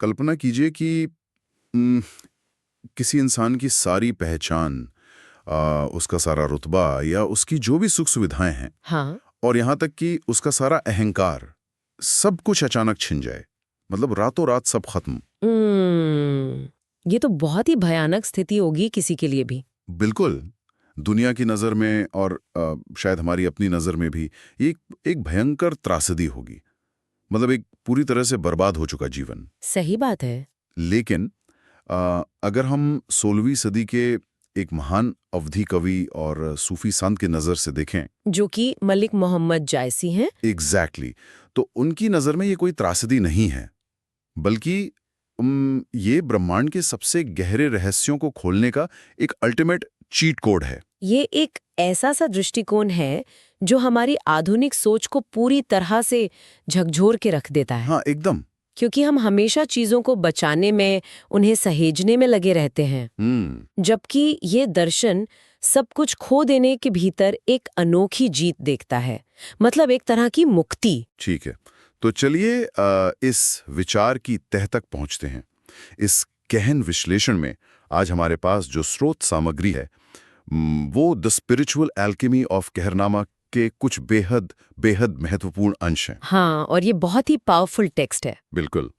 कल्पना कीजिए कि उम, किसी इंसान की सारी पहचान, उसका सारा रुतबा या उसकी जो भी सुख सुविधाएं हैं हाँ। और यहाँ तक कि उसका सारा अहंकार, सब कुछ अचानक छिन जाए। मतलब रातों रात सब खत्म। ये तो बहुत ही भयानक स्थिति होगी किसी के लिए भी। बिल्कुल। दुनिया की नज़र में और शायद हमारी अपनी नज़र में भी ये एक भयंकर त्रासदी होगी। मतलब एक पूरी तरह से बर्बाद हो चुका जीवन। सही बात है। लेकिन अगर हम 16वीं सदी के एक महान अवधी कवि और सूफी संत की नज़र से देखें, जो कि मलिक मोहम्मद जायसी हैं। एग्जैक्टली, तो उनकी नज़र में ये कोई त्रासदी नहीं है, बल्कि ये ब्रह्मांड के सबसे गहरे रहस्यों को खोलने का एक अल्टीमेट चीट कोड है। ये एक ऐसा सा दृष्टिकोण है जो हमारी आधुनिक सोच को पूरी तरह से झकझोर के रख देता है। हाँ, एकदम। क्योंकि हम हमेशा चीजों को बचाने में, उन्हें सहेजने में लगे रहते हैं, जबकि ये दर्शन सब कुछ खो देने के भीतर एक अनोखी जीत देखता है। मतलब एक तरह की मुक्ति। ठीक है, तो चलिए इस विचार की तह तक पहुंचते हैं। इस गहन विश्लेषण में आज हमारे पास जो स्रोत सामग्री है, वो द स्पिरिचुअल एल्केमी ऑफ कहरनामा के कुछ बेहद बेहद महत्वपूर्ण अंश हैं। हाँ, और ये बहुत ही पावरफुल टेक्स्ट है। बिल्कुल।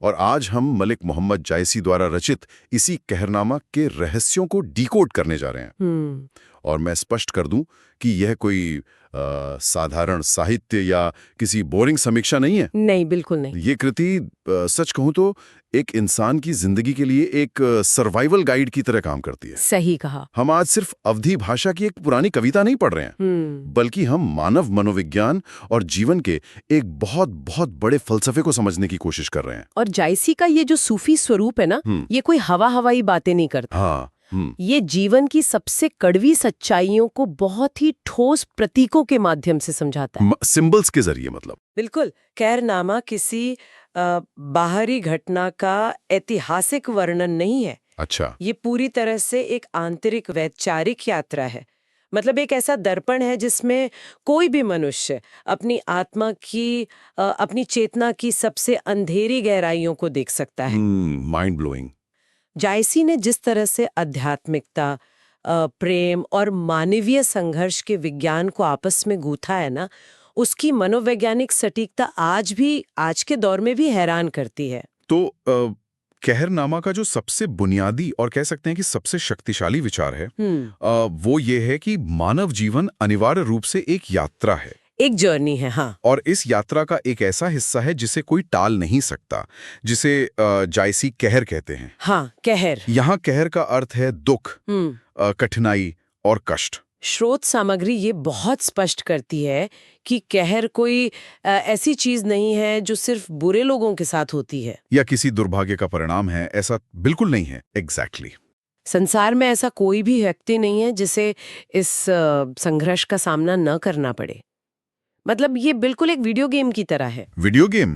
और आज हम मलिक मोहम्मद जायसी द्वारा रचित इसी कहरनामा के रहस्यों को डिकोड करने जा रहे हैं। और मैं स्पष्ट कर दूं कि यह कोई साधारण साहित्य या किसी बोरिंग समीक्षा नहीं है। नहीं, बिल्कुल नहीं। ये कृति सच कहूं तो एक इंसान की जिंदगी के लिए एक सर्वाइवल गाइड की तरह काम करती है। सही कहा। हम आज सिर्फ अवधी भाषा की एक पुरानी कविता नहीं पढ़ रहे हैं, बल्कि हम मानव मनोविज्ञान और जीवन के एक बहुत बहुत बड़े फलसफे को समझने की कोशिश कर रहे हैं। और जायसी का ये जो सूफी स्वरूप है ना, ये कोई हवाई बातें नहीं करता। हाँ। ये जीवन की सबसे कड़वी सच्चाइयों को बहुत ही ठोस प्रतीकों के माध्यम से समझाता है। सिंबल्स के जरिए, मतलब। बिल्कुल। कहरनामा किसी बाहरी घटना का ऐतिहासिक वर्णन नहीं है। अच्छा। ये पूरी तरह से एक आंतरिक वैचारिक यात्रा है। मतलब एक ऐसा दर्पण है जिसमें कोई भी मनुष्य अपनी आत्मा की, अपनी चेतना की सबसे अंधेरी गहराइयों को देख सकता है। Mind blowing. जायसी ने जिस तरह से आध्यात्मिकता, प्रेम और मानवीय संघर्ष के विज्ञान को आपस में गूंथा है ना, उसकी मनोवैज्ञानिक सटीकता आज के दौर में भी हैरान करती है। तो कहरनामा का जो सबसे बुनियादी और कह सकते हैं कि सबसे शक्तिशाली विचार है, वो ये है कि मानव जीवन अनिवार्य रूप से एक यात्रा है, एक जर्नी है। हाँ। और इस यात्रा का एक ऐसा हिस्सा है जिसे कोई टाल नहीं सकता, जिसे जायसी कहर कहते हैं। हाँ, कहर। यहाँ कहर का अर्थ है दुख, कठिनाई और कष्ट। स्रोत सामग्री ये बहुत स्पष्ट करती है कि कहर कोई ऐसी चीज नहीं है जो सिर्फ बुरे लोगों के साथ होती है या किसी दुर्भाग्य का परिणाम है। ऐसा बिल्कुल नहीं है। एग्जैक्टली। संसार में ऐसा कोई भी व्यक्ति नहीं है जिसे इस संघर्ष का सामना न करना पड़े। मतलब ये बिल्कुल एक वीडियो गेम की तरह है। Video game?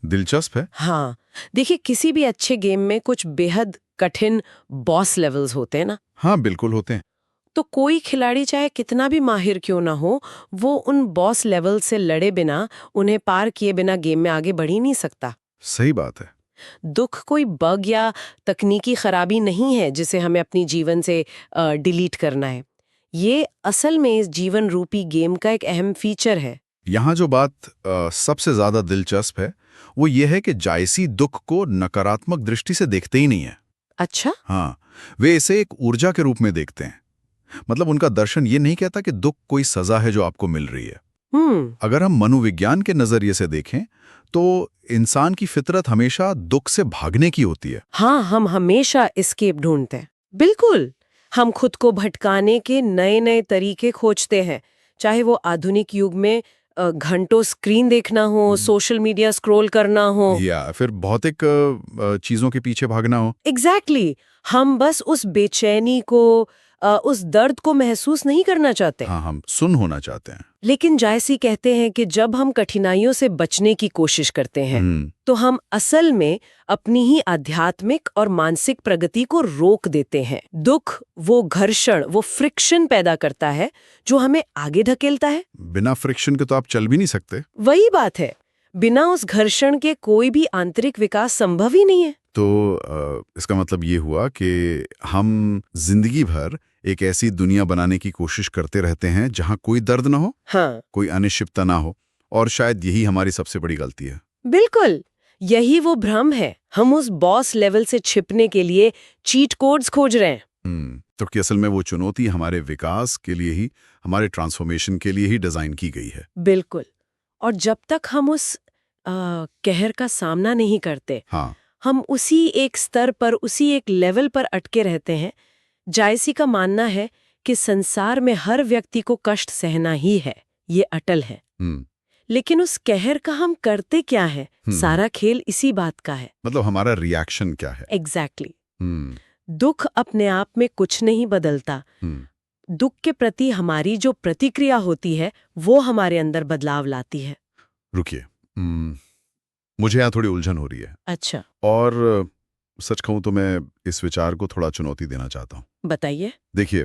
दिलचस्प है। हाँ, देखिए किसी भी अच्छे गेम में कुछ बेहद कठिन बॉस लेवल्स होते हैं ना। हाँ, बिल्कुल होते हैं। तो कोई खिलाड़ी चाहे कितना भी माहिर क्यों ना हो, वो उन बॉस लेवल से लड़े बिना, उन्हें पार किए बिना गेम में आगे बढ़ ही नहीं सकता। सही बात है। दुख कोई बग या तकनीकी खराबी नहीं है जिसे हमें अपनी जीवन से डिलीट करना है। ये असल में इस जीवन रूपी गेम का एक अहम फीचर है। यहाँ जो बात सबसे ज्यादा दिलचस्प है, वो ये है कि जायसी दुख को नकारात्मक दृष्टि से देखते ही नहीं है। अच्छा? हाँ, वे इसे एक ऊर्जा के रूप में देखते हैं। मतलब उनका दर्शन ये नहीं कहता कि दुख कोई सजा है जो आपको मिल रही है। अगर हम मनोविज्ञान के नजरिए से देखें तो इंसान की फितरत हमेशा दुख से भागने की होती है। हाँ, हम हमेशा एस्केप ढूंढते हैं। बिल्कुल। हम खुद को भटकाने के नए नए तरीके खोजते हैं, चाहे वो आधुनिक युग में घंटों स्क्रीन देखना हो, सोशल मीडिया स्क्रॉल करना हो, या फिर भौतिक चीजों के पीछे भागना हो। एग्जैक्टली। हम बस उस बेचैनी को, उस दर्द को महसूस नहीं करना चाहते। हाँ, हम सुन होना चाहते हैं। लेकिन जायसी कहते हैं कि जब हम कठिनाइयों से बचने की कोशिश करते हैं, तो हम असल में अपनी ही आध्यात्मिक और मानसिक प्रगति को रोक देते हैं। दुख वो घर्षण, वो फ्रिक्शन पैदा करता है जो हमें आगे धकेलता है। बिना फ्रिक्शन के तो आप चल भी नहीं सकते। वही बात है। बिना उस घर्षण के कोई भी आंतरिक विकास संभव ही नहीं है। तो इसका मतलब ये हुआ कि हम जिंदगी भर एक ऐसी दुनिया बनाने की कोशिश करते रहते हैं जहां कोई दर्द ना हो, हाँ, कोई अनिश्चितता ना हो, और शायद यही हमारी सबसे बड़ी गलती है। बिल्कुल। यही वो भ्रम है। हम उस बॉस लेवल से छिपने के लिए चीट कोड्स खोज रहे हैं। तो कि असल में वो चुनौती हमारे विकास के लिए ही, हमारे ट्रांसफॉर्मेशन के लिए ही डिजाइन की गई है। बिल्कुल। और जब तक हम उस कहर का सामना नहीं करते, हाँ, हम उसी एक स्तर पर, उसी एक लेवल पर अटके रहते हैं। जायसी का मानना है कि संसार में हर व्यक्ति को कष्ट सहना ही है, ये अटल है। लेकिन उस कहर का हम करते क्या है? सारा खेल इसी बात का है। मतलब हमारा रिएक्शन क्या है? एग्जैक्टली। दुख अपने आप में कुछ नहीं बदलता। दुख के प्रति हमारी जो प्रतिक्रिया होती है वो हमारे अंदर बदलाव लाती है। रुकिए, मुझे यहाँ थोड़ी उलझन हो रही है। अच्छा, और सच कहूं तो मैं इस विचार को थोड़ा चुनौती देना चाहता हूँ। बताइए। देखिए,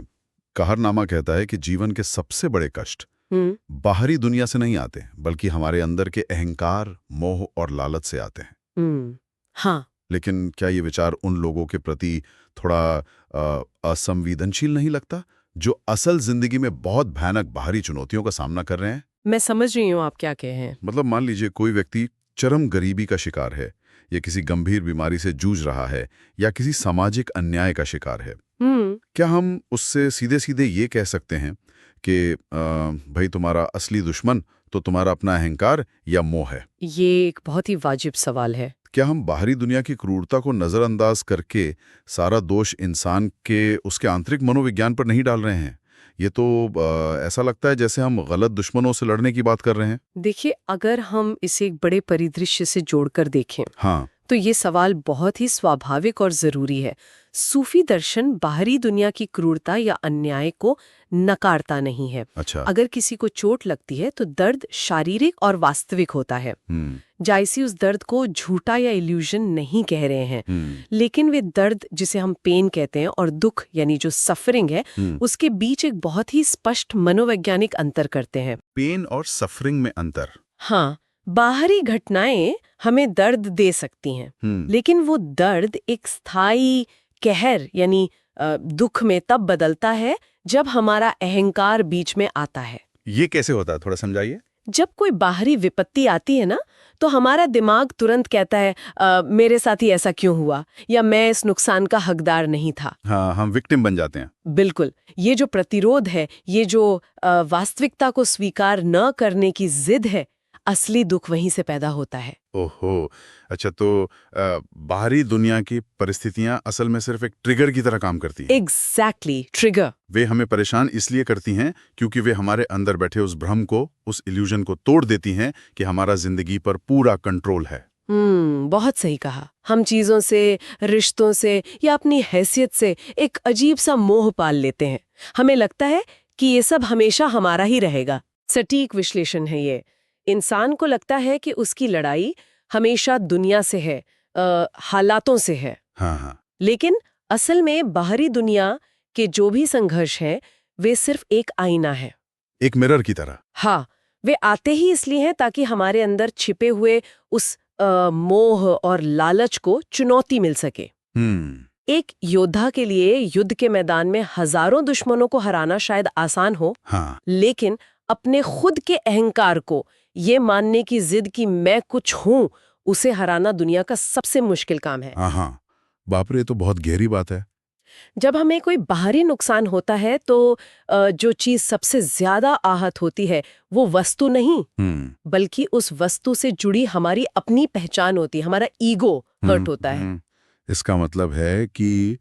कहरनामा कहता है कि जीवन के सबसे बड़े कष्ट बाहरी दुनिया से नहीं आते, बल्कि हमारे अंदर के अहंकार, मोह और लालच से आते हैं। हाँ। लेकिन क्या ये विचार उन लोगों के प्रति थोड़ा असंवेदनशील नहीं लगता, जो असल जिंदगी में बहुत भयानक बाहरी चुनौतियों का सामना कर रहे हैं? मैं समझ रही हूँ आप क्या कहे हैं। मतलब मान लीजिए कोई व्यक्ति चरम गरीबी का शिकार है, या किसी गंभीर बीमारी से जूझ रहा है, या किसी सामाजिक अन्याय का शिकार है। क्या हम उससे सीधे सीधे ये कह सकते हैं कि भाई तुम्हारा असली दुश्मन तो तुम्हारा अपना अहंकार या मोह है? ये एक बहुत ही वाजिब सवाल है। क्या हम बाहरी दुनिया की क्रूरता को नजरअंदाज करके सारा दोष इंसान के उसके आंतरिक मनोविज्ञान पर नहीं डाल रहे हैं? ये तो ऐसा लगता है जैसे हम गलत दुश्मनों से लड़ने की बात कर रहे हैं। देखिए, अगर हम इसे एक बड़े परिदृश्य से जोड़कर देखें, हाँ, तो ये सवाल बहुत ही स्वाभाविक और जरूरी है। सूफी दर्शन बाहरी दुनिया की क्रूरता या अन्याय को नकारता नहीं है। अच्छा। अगर किसी को चोट लगती है तो दर्द शारीरिक और वास्तविक होता है। जायसी उस दर्द को झूठा या इल्यूजन नहीं कह रहे हैं, लेकिन वे दर्द जिसे हम पेन कहते हैं और दुख यानी जो सफरिंग है, उसके बीच एक बहुत ही स्पष्ट मनोवैज्ञानिक अंतर करते हैं। पेन और सफरिंग में अंतर? हाँ, बाहरी घटनाएं हमें दर्द दे सकती हैं, लेकिन वो दर्द एक स्थायी कहर यानी दुख में तब बदलता है जब हमारा अहंकार बीच में आता है। ये कैसे होता है, थोड़ा समझाइए। जब कोई बाहरी विपत्ति आती है ना, तो हमारा दिमाग तुरंत कहता है मेरे साथ ही ऐसा क्यों हुआ, या मैं इस नुकसान का हकदार नहीं था। हाँ, हम विक्टिम बन जाते हैं। बिल्कुल। ये जो प्रतिरोध है, ये जो वास्तविकता को स्वीकार न करने की जिद है, असली दुख वहीं से पैदा होता है। ओहो, अच्छा, तो बाहरी दुनिया की परिस्थितियां असल में सिर्फ एक ट्रिगर की तरह काम करती हैं। Exactly, trigger. वे हमें परेशान इसलिए करती हैं क्योंकि वे हमारे अंदर बैठे उस भ्रम को, उस इल्यूजन को तोड़ देती हैं कि हमारा जिंदगी पर पूरा कंट्रोल है। बहुत सही कहा। हम चीजों से, रिश्तों से या अपनी हैसियत से एक अजीब सा मोह पाल लेते हैं। हमें लगता है कि ये सब हमेशा हमारा ही रहेगा। सटीक विश्लेषण है ये। इंसान को लगता है कि उसकी लड़ाई हमेशा दुनिया से है, हालातों से है। हाँ। लेकिन असल में बाहरी दुनिया के जो भी संघर्ष हैं, वे सिर्फ एक आईना है, एक मिरर की तरह। हाँ, वे आते ही इसलिए हैं ताकि हमारे अंदर छिपे हुए उस मोह और लालच को चुनौती मिल सके। एक योद्धा के लिए युद्ध के मैदान में हजारों दुश्मनों को हराना शायद आसान हो, हाँ। लेकिन अपने खुद के अहंकार को ये मानने की जिद कि मैं कुछ हूं, उसे हराना दुनिया का सबसे मुश्किल काम है। हाँ, बाप रे, तो बहुत गहरी बात है। जब हमें कोई बाहरी नुकसान होता है तो जो चीज सबसे ज्यादा आहत होती है वो वस्तु नहीं, बल्कि उस वस्तु से जुड़ी हमारी अपनी पहचान होती है, हमारा ईगो हर्ट होता है। इसका मतलब है कि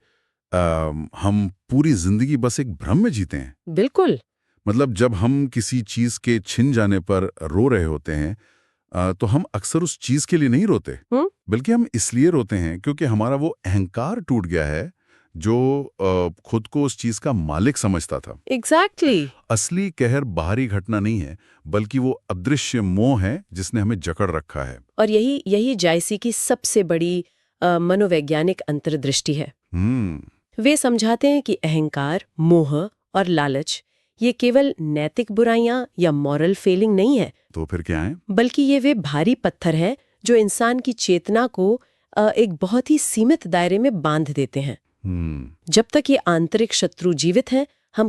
हम पूरी जिंदगी बस एक भ्रम में जीते हैं। बिल्कुल। मतलब जब हम किसी चीज के छिन जाने पर रो रहे होते हैं, तो हम अक्सर उस चीज के लिए नहीं रोते, बल्कि हम इसलिए रोते हैं क्योंकि हमारा वो अहंकार टूट गया है जो खुद को उस चीज का मालिक समझता था। एग्जैक्टली। असली कहर बाहरी घटना नहीं है, बल्कि वो अदृश्य मोह है जिसने हमें जकड़ रखा है। और यही जायसी की सबसे बड़ी मनोवैज्ञानिक अंतर्दृष्टि है। वे समझाते हैं कि अहंकार, मोह और लालच ये केवल नैतिक बुराइयां या मॉरल फेलिंग नहीं है, तो फिर क्या है? बल्कि ये वे भारी पत्थर हैं जो इंसान की चेतना को एक बहुत ही सीमित दायरे में बांध देते हैं। जब तक ये आंतरिक शत्रु जीवित हैं,